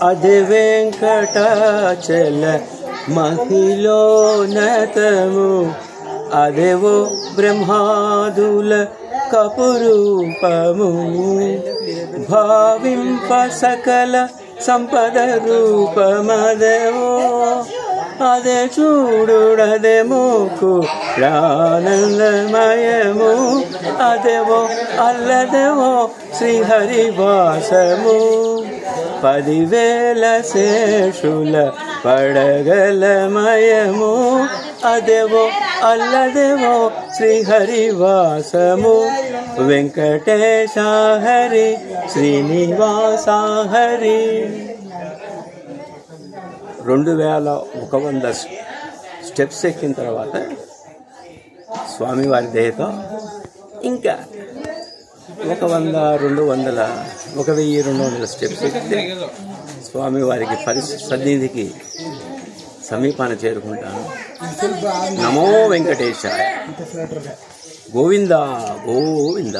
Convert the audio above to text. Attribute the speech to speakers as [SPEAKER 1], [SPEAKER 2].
[SPEAKER 1] అదే వెంకటాచల మహిళోన్నతము అదేవో బ్రహ్మాదుల కపురూపము భావింప సకల సంపద రూపమదేవో అదే చూడుడదే మోకు ఆనందమయము అదేవో అల్లదేవో శ్రీహరివాసము 10,000 శేషుల పడగలమయము అదేవో అల్లదేవో శ్రీహరివాసము వెంకటేశ హరి శ్రీనివాస హరి 2100 స్టెప్స్ ఎక్కిన తర్వాత స్వామివారి దయతో ఇంకా 100-200 1,200 స్టెప్స్ ఎక్కితే స్వామివారికి సన్నిధికి సమీపాన చేరుకుంటాను. నమో వెంకటేశాయ. గోవింద గోవింద.